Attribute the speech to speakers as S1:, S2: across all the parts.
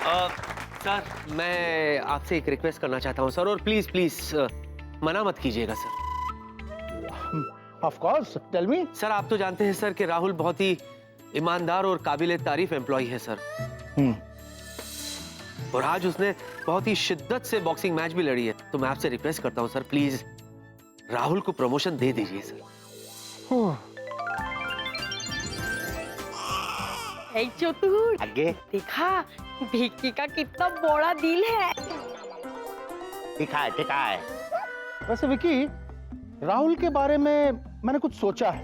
S1: Sir मैं आपसे एक रिक्वेस्ट करना चाहता हूँ सर, और प्लीज प्लीज मना मत कीजिएगा sir.
S2: Of course, tell me.
S1: Sir आप तो जानते हैं सर कि राहुल बहुत ही ईमानदार और काबिल तारीफ एम्प्लॉय है सर। और आज उसने बहुत ही शिद्दत से बॉक्सिंग मैच भी लड़ी है, तो मैं आपसे रिक्वेस्ट करता हूँ सर, प्लीज राहुल को प्रमोशन दे दीजिए सर।
S3: चतुर,
S2: आगे
S3: देखा विक्की का कितना बड़ा दिल है।
S2: ठीक है। वैसे विकी, राहुल के बारे में मैंने कुछ सोचा है।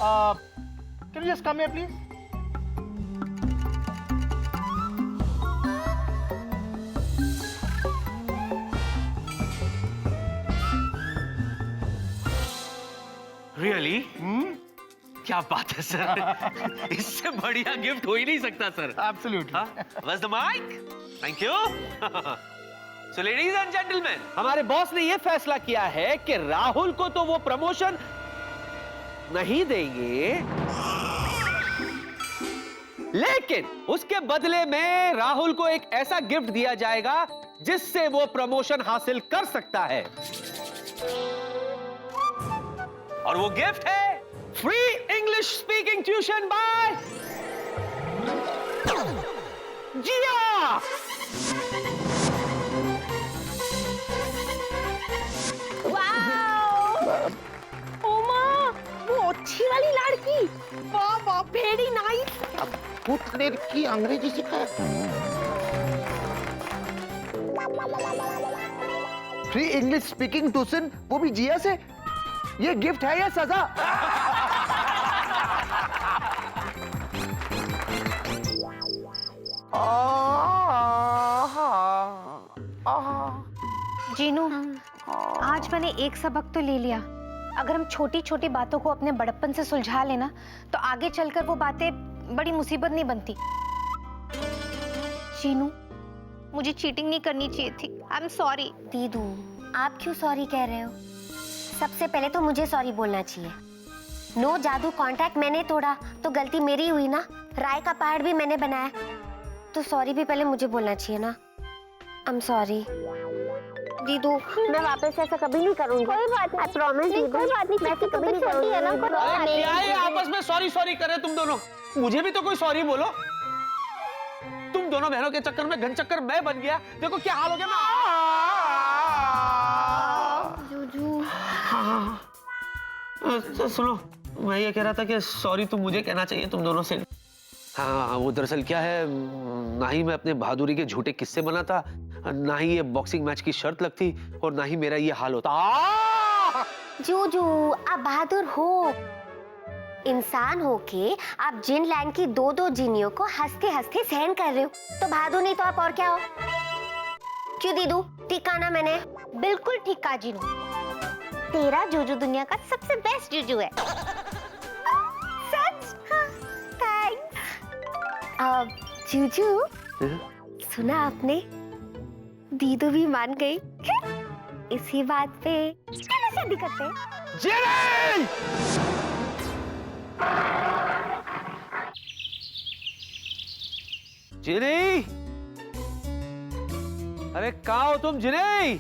S2: Can you just come here please?
S1: Really? क्या बात है सर, इससे बढ़िया गिफ्ट हो ही नहीं सकता sir.
S2: Absolutely.
S1: Where's the mic? Thank you. So ladies and gentlemen, हमारे बॉस ने यह फैसला किया है कि राहुल को तो वो प्रमोशन नहीं देंगे, लेकिन उसके बदले में राहुल को एक ऐसा गिफ्ट दिया जाएगा जिससे वो प्रमोशन हासिल कर सकता है। और वो गिफ्ट है free English speaking tuition by Jiya.
S3: Wow! ओमा, वो अच्छी वाली लड़की। वाह वाह, वेरी नाइस।
S2: अब पुत्र की अंग्रेजी सिखा। फ्री इंग्लिश स्पीकिंग ट्यूशन, वो भी जिया से। ये गिफ्ट है या सजा?
S4: जीनू, आज मैंने एक सबक तो ले लिया। अगर हम छोटी छोटी बातों को अपने बड़प्पन से सुलझा लेना तो आगे चलकर वो बातें बड़ी मुसीबत नहीं बनती। जीनू, मुझे चीटिंग नहीं करनी चाहिए थी। I am sorry.
S5: दीदू, आप क्यों सॉरी कह रहे हो? सबसे पहले तो मुझे सॉरी बोलना चाहिए। नो जादू कॉन्ट्रैक्ट मैंने तोड़ा तो गलती मेरी हुई ना। राय का पहाड़ भी मैंने बनाया, तो सॉरी भी पहले मुझे बोलना चाहिए ना। आई एम सॉरी दीदू, मैं वापस ऐसा कभी नहीं करूंगी। कोई बात नहीं, प्रॉमिस दीदू, कोई बात नहीं, मैं ऐसा कभी नहीं करूंगी।
S1: अरे क्या है आपस में सॉरी सॉरी करे तुम दोनों? मुझे भी तो कोई सॉरी बोलो। तुम दोनों बहनों के चक्कर में घन चक्कर मैं बन गया। देखो क्या हाल हो गया। मैं सुनो, मैं ये कह रहा था कि सॉरी तो मुझे कहना चाहिए तुम दोनों से। हाँ, वो दरअसल क्या है, ना ही मैं अपने बहादुरी के झूठे किस्से बनाता, ना ही ये बॉक्सिंग मैच की शर्त लगती, और ना ही मेरा ये हाल होता।
S5: जूजू, आप बहादुर हो। इंसान होके आप जिन लैंड की दो दो जिनियों को हंसते हंसते सहन कर रहे हो, तो बहादुर नहीं तो आप और क्या हो? क्यों दीदू, ठीक कहा ना मैंने? बिल्कुल ठीक कहा जीनू। तेरा जूजू दुनिया का सबसे बेस्ट जूजू है। सच? हाँ, थैंक्स। जूजू, सुना आपने? दीदू भी मान गई। इसी बात पे चलो शादी करते हैं।
S1: जिनी, अरे कहाँ हो तुम जिनी?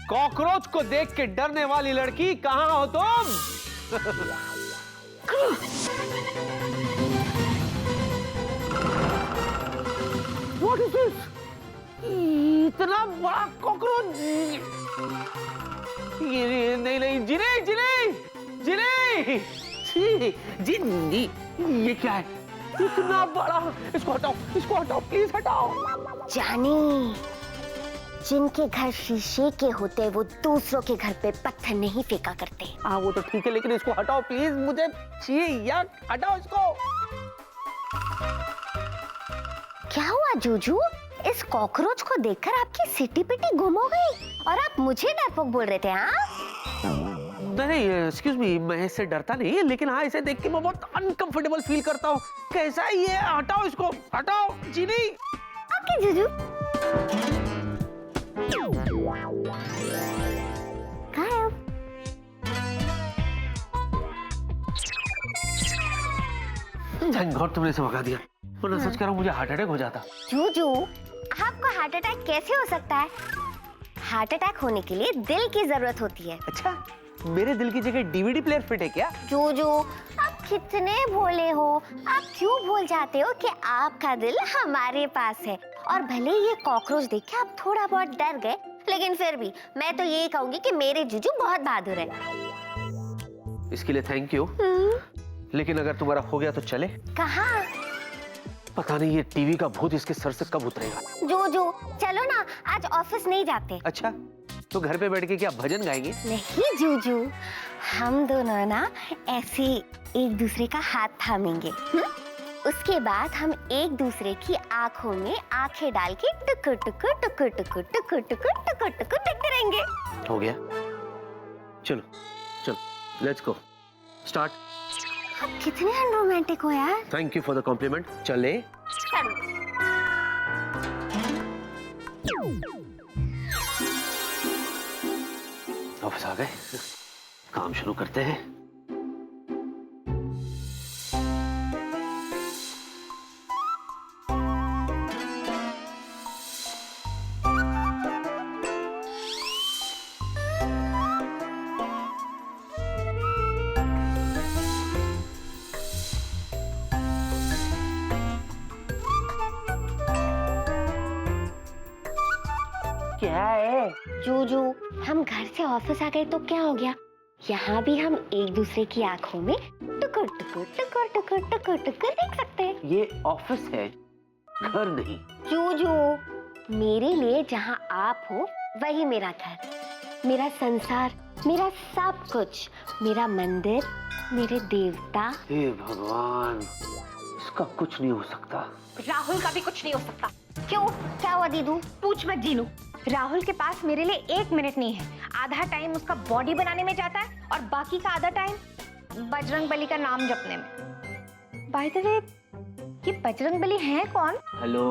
S1: कॉकरोच को देख के डरने वाली लड़की, कहाँ हो तुम? What is this? इतना बड़ा कॉकरोच! ये नहीं, जिनी जिनी जिनी, जिनी, ये क्या है? इतना बड़ा! इसको हटाओ, प्लीज हटाओ।
S5: जानी, जिनके घर शीशे के होते वो दूसरों के घर पे पत्थर नहीं फेंका करते।
S1: हाँ वो तो ठीक है, लेकिन इसको हटाओ प्लीज, मुझे चाहिए यार, हटाओ इसको।
S5: क्या हुआ जूजू? इस कॉकरोच को देखकर आपकी सिटी पिटी गुम हो गई और आप मुझे डरपोक बोल रहे थे? हाँ
S1: नहीं, एक्सक्यूज मी, मैं इससे डरता नहीं, लेकिन हाँ इसे देख के मैं बहुत अनकंफर्टेबल फील करता हूँ। कैसा है ये? हटाओ इसको, हटाओ जीनी।
S5: ओके जूजू।
S1: थैंक गॉड तुमने इसे भगा दिया, वरना सच कह रहा हूँ मुझे हार्ट अटैक हो जाता।
S5: जूजू, आपको हार्ट अटैक कैसे हो सकता है? हार्ट अटैक होने के लिए दिल की जरूरत होती है।
S1: अच्छा, मेरे दिल की जगह डीवीडी प्लेयर फिट है क्या?
S5: जूजू, आप कितने भोले हो। आप क्यों भूल जाते हो कि आपका दिल हमारे पास है। और भले ये कॉकरोच देख के आप थोड़ा बहुत डर गए, लेकिन फिर भी मैं तो यही कहूंगी कि मेरे जूजू बहुत बहादुर है।
S1: इसके लिए थैंक यू। लेकिन अगर तुम्हारा हो गया तो चले?
S5: कहाँ?
S1: पता नहीं ये टीवी का भूत इसके सर से कब उतरेगा।
S5: जूजू, चलो ना, आज ऑफिस नहीं जाते।
S1: अच्छा, तो घर पे बैठ के क्या भजन गाएंगे?
S5: नहीं जूजू, हम दोनों ना ऐसे एक दूसरे का हाथ थामेंगे। उसके बाद हम एक दूसरे की आंखों में आंखें डाल के टुकुर टुकुर टुकुर टुकुर टुकुर टुकुर टुकुर टुकुर देखते रहेंगे।
S1: हो गया, चलो चलो, लेट्स गो, स्टार्ट।
S5: आप कितने अनरोमांटिक हो यार।
S1: Thank you for the compliment. चले? ऑफिस आ गए, काम शुरू करते हैं।
S2: क्या है?
S5: जूजू, हम घर से ऑफिस आ गए तो क्या हो गया? यहाँ भी हम एक दूसरे की आंखों में टुकुर टुकुर टुकुर टुकुर टुकुर टुकुर देख सकते हैं।
S1: ये ऑफिस है, घर नहीं।
S5: जूजू, मेरे लिए जहाँ आप हो वही मेरा घर, मेरा संसार, मेरा सब कुछ, मेरा मंदिर, मेरे देवता।
S1: हे भगवान, इसका कुछ नहीं हो सकता।
S4: राहुल का भी कुछ नहीं हो सकता।
S5: क्यों, क्या हुआ दीदू?
S4: पूछ मत जीनू, राहुल के पास मेरे लिए 1 मिनट नहीं है। आधा टाइम उसका बॉडी बनाने में जाता है और बाकी का आधा टाइम बजरंग बली का नाम जपने में। बाय द वे, ये बजरंग बली है कौन?
S1: हेलो,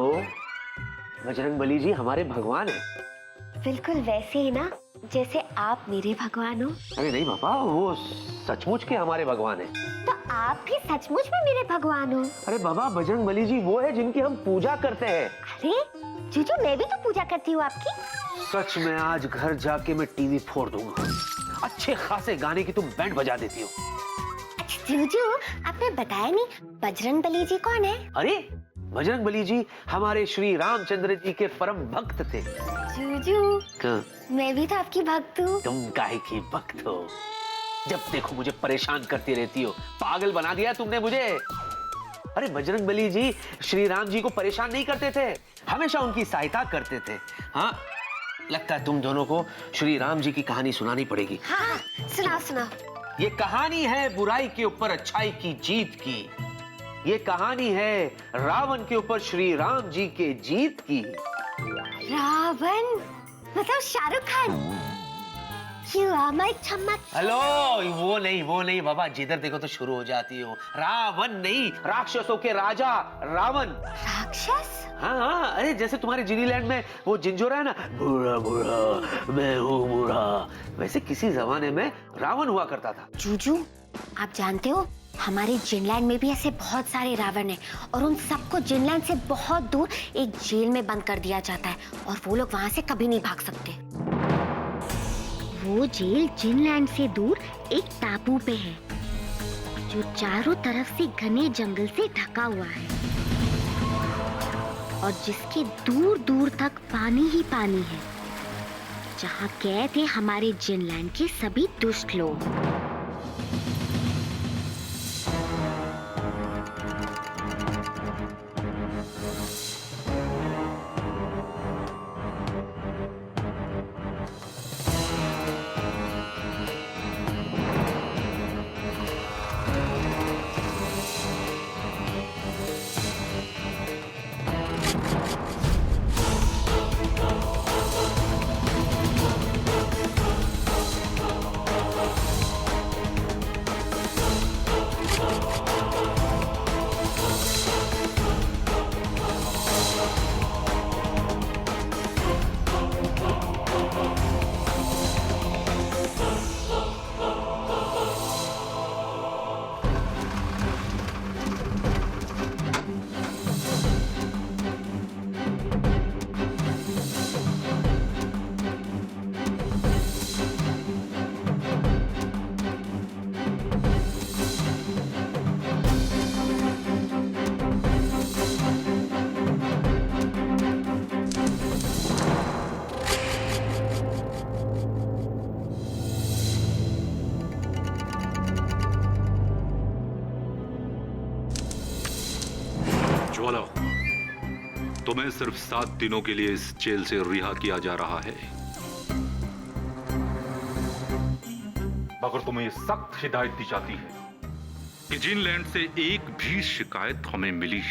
S1: बजरंग बली जी हमारे भगवान है।
S5: बिल्कुल वैसे ही ना जैसे आप मेरे भगवान हो।
S1: अरे नहीं बाबा, वो सचमुच के हमारे भगवान है।
S5: तो आप भी सचमुच में मेरे भगवान हो।
S1: अरे बाबा, बजरंग बली जी वो है जिनकी हम पूजा करते हैं।
S5: अरे जूजू, मैं भी तो पूजा करती हूँ आपकी।
S1: सच में आज घर जाके मैं टीवी फोड़ दूंगा। अच्छे खासे गाने की तुम बैंड बजा देती हो।
S5: अच्छा जूजू, आपने बताया नहीं बजरंग बली जी कौन है?
S1: अरे बजरंग बली जी हमारे श्री रामचंद्र जी के परम भक्त थे।
S5: जूजू,
S1: हाँ,
S5: मैं भी तो आपकी भक्त हूँ।
S1: तुम काहे की भक्त हो? जब देखो मुझे परेशान करती रहती हो, पागल बना दिया तुमने मुझे। अरे बजरंग बली जी श्री राम जी को परेशान नहीं करते थे, हमेशा उनकी सहायता करते थे। हाँ, लगता है तुम दोनों को श्री राम जी की कहानी सुनानी पड़ेगी।
S5: हाँ, सुनाओ सुनाओ।
S1: ये कहानी है बुराई के ऊपर अच्छाई की जीत की। ये कहानी है रावण के ऊपर श्री राम जी के जीत की।
S5: रावण मतलब Shahrukh Khan. You are my चमक।
S1: हेलो, वो नहीं बाबा, जिधर देखो तो शुरू हो जाती हो। रावण नहीं, राक्षसों के राजा रावण।
S5: राक्षस?
S1: हाँ, अरे जैसे तुम्हारे जिनीलैंड में वो जिंजोरा है ना, बूढ़ा बूढ़ा मैं हूँ बूढ़ा, वैसे किसी जमाने में रावण हुआ करता था।
S5: जूजू, आप जानते हो हमारे जिनलैंड में भी ऐसे बहुत सारे रावण हैं और उन सबको जिनलैंड से बहुत दूर एक जेल में बंद कर दिया जाता है और वो लोग वहां से कभी नहीं भाग सकते। वो जेल जिनलैंड से दूर एक टापू पे है जो चारों तरफ से घने जंगल से ढका हुआ है और जिसके दूर दूर तक पानी ही पानी है, जहाँ कैद है हमारे जिनलैंड के सभी दुष्ट लोग।
S6: ज्वाला, तुम्हें सिर्फ 7 दिनों के लिए इस जेल से रिहा किया जा रहा है, मगर तुम्हें ये सख्त हिदायत दी जाती है कि जिनलैंड से एक भी शिकायत हमें मिली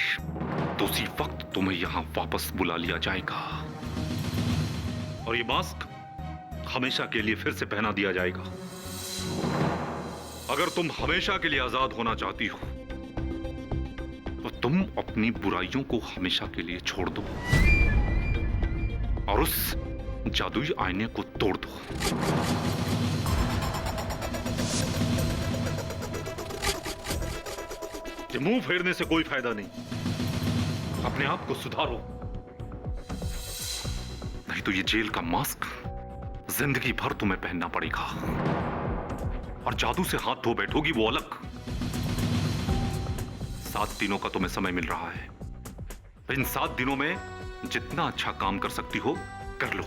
S6: तो उसी वक्त तुम्हें यहां वापस बुला लिया जाएगा और ये मास्क हमेशा के लिए फिर से पहना दिया जाएगा। अगर तुम हमेशा के लिए आजाद होना चाहती हो तो तुम अपनी बुराइयों को हमेशा के लिए छोड़ दो और उस जादुई आईने को तोड़ दो। ये मुंह फेरने से कोई फायदा नहीं, अपने आप को सुधारो, नहीं तो ये जेल का मास्क जिंदगी भर तुम्हें पहनना पड़ेगा। और जादू से हाथ धो बैठोगी वो अलग। 7 दिनों का तुम्हें समय मिल रहा है, इन 7 दिनों में जितना अच्छा काम कर सकती हो कर लो।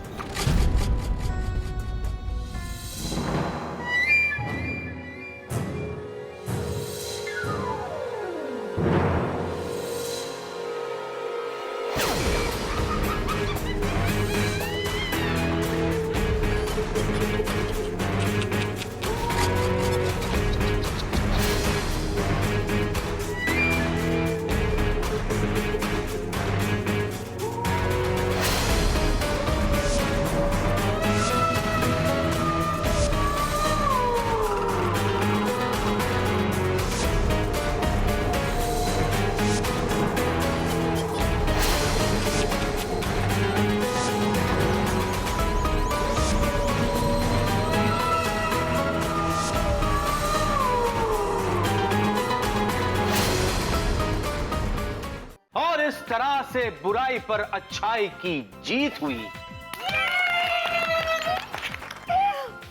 S1: इस तरह से बुराई पर अच्छाई की जीत हुई।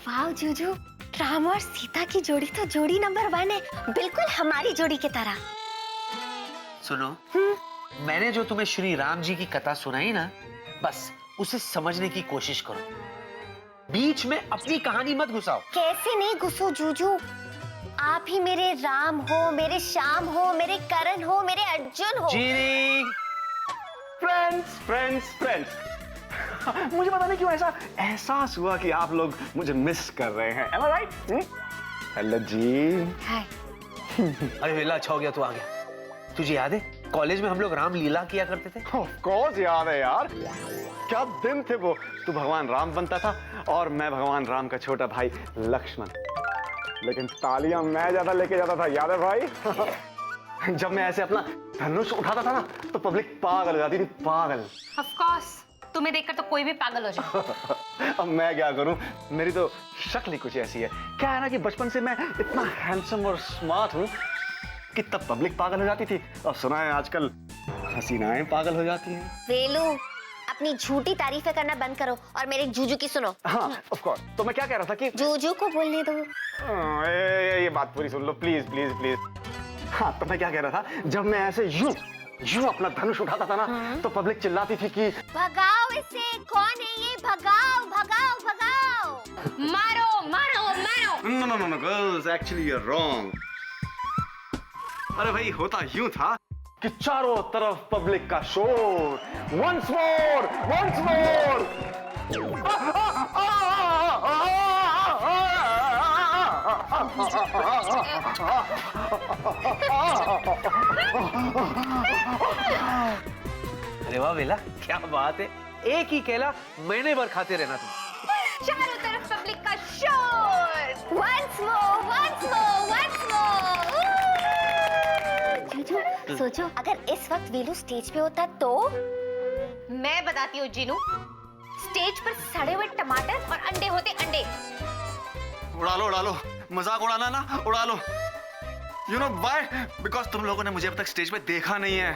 S5: वाह जूजू, राम और सीता की जोड़ी तो जोड़ी नंबर 1 है, बिल्कुल हमारी जोड़ी की तरह।
S1: सुनो, मैंने जो तुम्हें श्री राम जी की कथा सुनाई ना, बस उसे समझने की कोशिश करो, बीच में अपनी कहानी मत घुसाओ।
S5: कैसे नहीं घुसो जूजू, आप ही मेरे राम हो, मेरे श्याम हो, मेरे करण हो, मेरे अर्जुन हो।
S1: जीनी,
S2: फ्रेंड्स मुझे पता नहीं क्यों ऐसा एहसास हुआ कि आप लोग मुझे मिस कर रहे हैं। Am I right? हेलो जी।
S5: हाय।
S1: अरे वेला, अच्छा हो गया तू आ गया। तुझे याद है कॉलेज में हम लोग राम लीला किया करते थे?
S2: Of course याद है यार, क्या दिन थे वो। तू भगवान राम बनता था और मैं भगवान राम का छोटा भाई लक्ष्मण, लेकिन तालियां मैं ज्यादा लेके जाता था, याद है भाई? जब मैं ऐसे अपना धनुष उठाता था ना तो पब्लिक पागल हो जाती थी, पागल।
S4: ऑफ कोर्स, तुम्हें देखकर तो कोई भी पागल हो जाए।
S2: अब मैं क्या करूं, मेरी तो शक्ल ही कुछ ऐसी है। क्या है ना कि बचपन से मैं इतना हैंडसम और स्मार्ट हूं कि तब पब्लिक पागल हो जाती थी, और सुना है आजकल हसीनाएं पागल हो जाती हैं।
S5: वेलू, अपनी झूठी तारीफें करना बंद करो और मेरे जूजू की सुनो।
S2: हाँ, ऑफ कोर्स। तो मैं क्या कह रहा था कि
S5: जूजू को बोलने दो।
S2: ये बात पूरी सुन लो प्लीज प्लीज प्लीज। हाँ, तो मैं क्या कह रहा था, जब मैं ऐसे यूं अपना धनुष उठाता था ना तो पब्लिक चिल्लाती थी कि
S5: भगाओ इसे, कौन है ये, भगाओ भगाओ भगाओ।
S4: मारो मारो मारो।
S2: No girls, actually you are wrong. अरे भाई, होता यूं था कि चारों तरफ पब्लिक का शोर, वंस मोर।
S1: अरे वाह वेला, क्या बात है, एक ही केला महीने भर खाते रहना तुम।
S4: चारों तरफ पब्लिक का शोर।
S5: Once more. जूजू, सोचो अगर इस वक्त वेलू स्टेज पे होता तो।
S4: मैं बताती हूँ जीनू, स्टेज पर सड़े हुए टमाटर और अंडे होते अंडे।
S2: उड़ा लो, मजाक उड़ाना ना उड़ा लो। You know why? बिकॉज तुम लोगों ने मुझे अब तक स्टेज पे देखा नहीं है,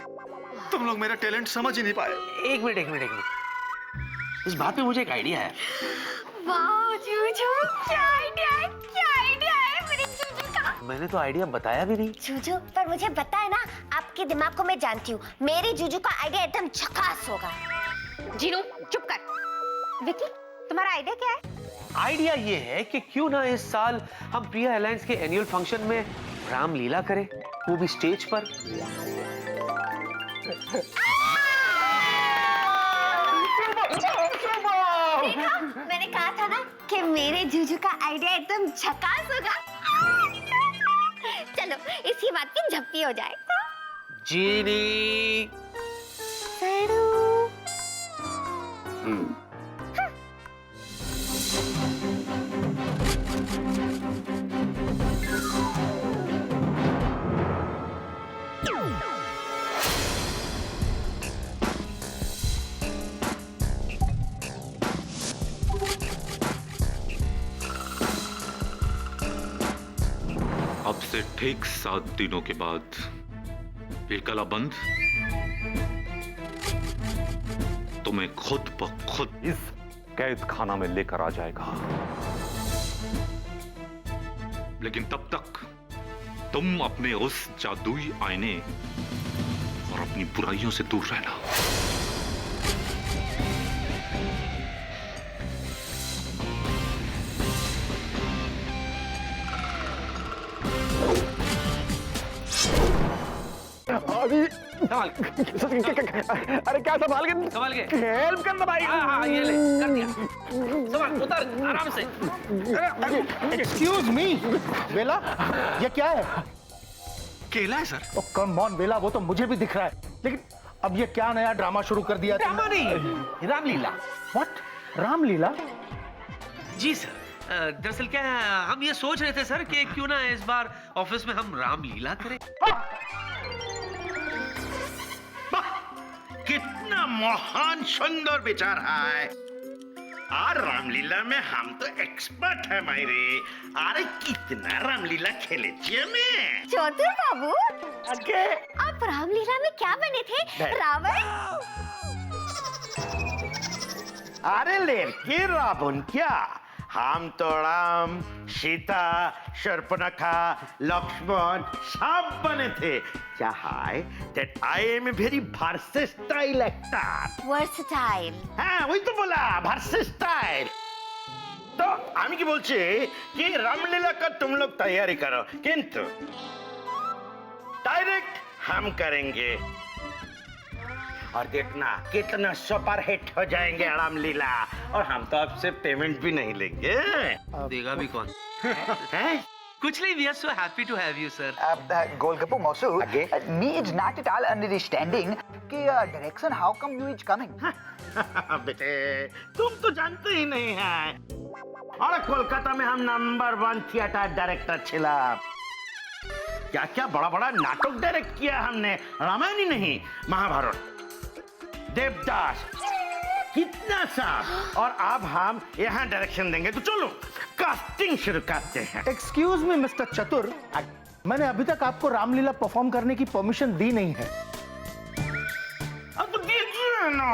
S2: तुम लोग मेरा टैलेंट समझ ही नहीं पाए।
S1: एक मिनट, इस बात में मुझे एक आइडिया है।
S4: वाह जूजू, क्या आइडिया है मेरे जूजू का।
S1: मैंने तो आइडिया बताया भी नहीं।
S5: जूजू, पर मुझे पता है ना, आपके दिमाग को मैं जानती हूँ, मेरे जूजू का आइडिया एकदम झकास होगा।
S4: जीनू चुप कर। विकी, तुम्हारा आइडिया क्या है?
S1: आइडिया ये है कि क्यों ना इस साल हम प्रिया एलायंस के एनुअल फंक्शन में रामलीला करें, वो भी स्टेज पर।
S5: देखा, मैंने कहा था ना कि मेरे जूजू का आइडिया एकदम झकास होगा। चलो इसी बात की झप्पी हो जाए।
S1: जीनी।
S5: सरू।
S6: अब से ठीक 7 दिनों के बाद ये कलाबंद तुम्हें खुद ब खुद इस कैद खाना में लेकर आ जाएगा। लेकिन तब तक तुम अपने उस जादुई आईने और अपनी बुराइयों से दूर रहना।
S2: अरे क्या संभाल के हेल्प करना भाई।
S1: हाँ, ये ले, कर दिया। संभाल, उतर आराम से।
S7: एक्सक्यूज मी बेला, ये क्या है?
S1: केला है सर।
S7: ओ कम ऑन बेला, वो तो मुझे भी दिख रहा है, लेकिन अब ये क्या नया ड्रामा शुरू कर दिया
S1: ड्रामा नहीं, रामलीला।
S7: व्हाट? रामलीला?
S1: जी सर, दरअसल क्या है, हम ये सोच रहे थे सर कि क्यों ना इस बार ऑफिस में हम रामलीला करें।
S8: कितना महान सुंदर विचार है। और रामलीला में हम तो एक्सपर्ट है मायरे। अरे कितना रामलीला खेले छिए में।
S5: चतुर बाबू, आप रामलीला में क्या बने थे? रावण?
S8: अरे लड़के रावण क्या, हम तो राम, सीता, शर्पणखा, लक्ष्मण सब बने थे। that I am a very versatile actor.
S5: Versatile.
S8: हाँ वही तो बोला, versatile. तो আমি কি বলছি कि रामलीला का तुम लोग तैयारी करो, किंतु डायरेक्ट हम करेंगे और देखना कितना सुपर हिट हो जाएंगे रामलीला। और हम तो आपसे पेमेंट भी नहीं लेंगे।
S1: देगा भी कौन?
S8: हैं?
S1: कुछ नहीं, we are so happy to have you sir.
S9: Golgappu Mosu,
S8: Okay.
S9: me is not at all understanding कि direction how come you is coming?
S8: बेटे तुम तो जानते ही नहीं हैं। और कोलकाता में हम नंबर 1 थिएटर डायरेक्टर छिला। क्या क्या बड़ा बड़ा नाटक डायरेक्ट किया हमने, रामायण ही नहीं, महाभारत, देवदास, कितना सा। और अब हम यहाँ डायरेक्शन देंगे, तो चलो कास्टिंग शुरू करते हैं।
S7: एक्सक्यूज मी मिस्टर चतुर, मैंने अभी तक आपको रामलीला परफॉर्म करने की परमिशन दी नहीं है।
S8: अब तो दीजिए ना,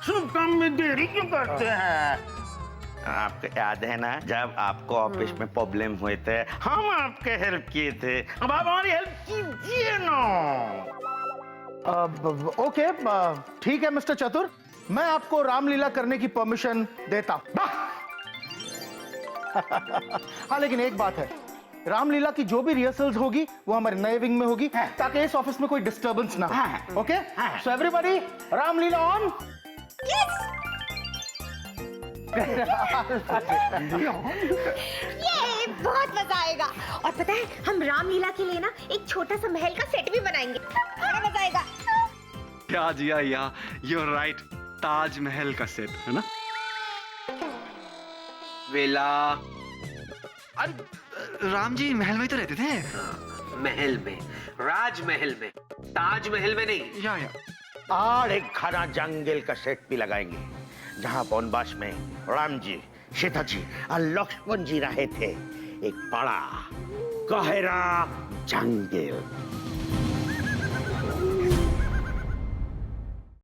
S8: शुभ काम में देरी क्यों करते हैं? आपको याद है ना जब आपको ऑफिस में प्रॉब्लम हुए थे, हम आपके हेल्प किए थे, अब आप हमारी हेल्प कीजिए ना।
S7: ओके, ठीक है मिस्टर चतुर, मैं आपको रामलीला करने की परमिशन देता हूं। हाँ लेकिन एक बात है, रामलीला की जो भी रिहर्सल्स होगी वो हमारे नए विंग में होगी, ताकि इस ऑफिस में कोई डिस्टर्बेंस ना हो। Okay, so everybody Ramlila on.
S4: ये बहुत मजा आएगा। और पता है हम रामलीला के लिए ना एक छोटा सा महल का सेट भी बनाएंगे, बड़ा मजा आएगा।
S2: क्या जिया या, you're right, ताजमहल का सेट है ना?
S1: वेला।
S2: अरे राम जी महल में तो रहते थे।
S1: महल में, राजमहल में, ताजमहल में नहीं।
S2: या
S8: और एक घना जंगल का सेट भी लगाएंगे, जहाँ वनवास में राम जी, सीता जी और लक्ष्मण जी रहे थे। एक बड़ा गहरा जंगल।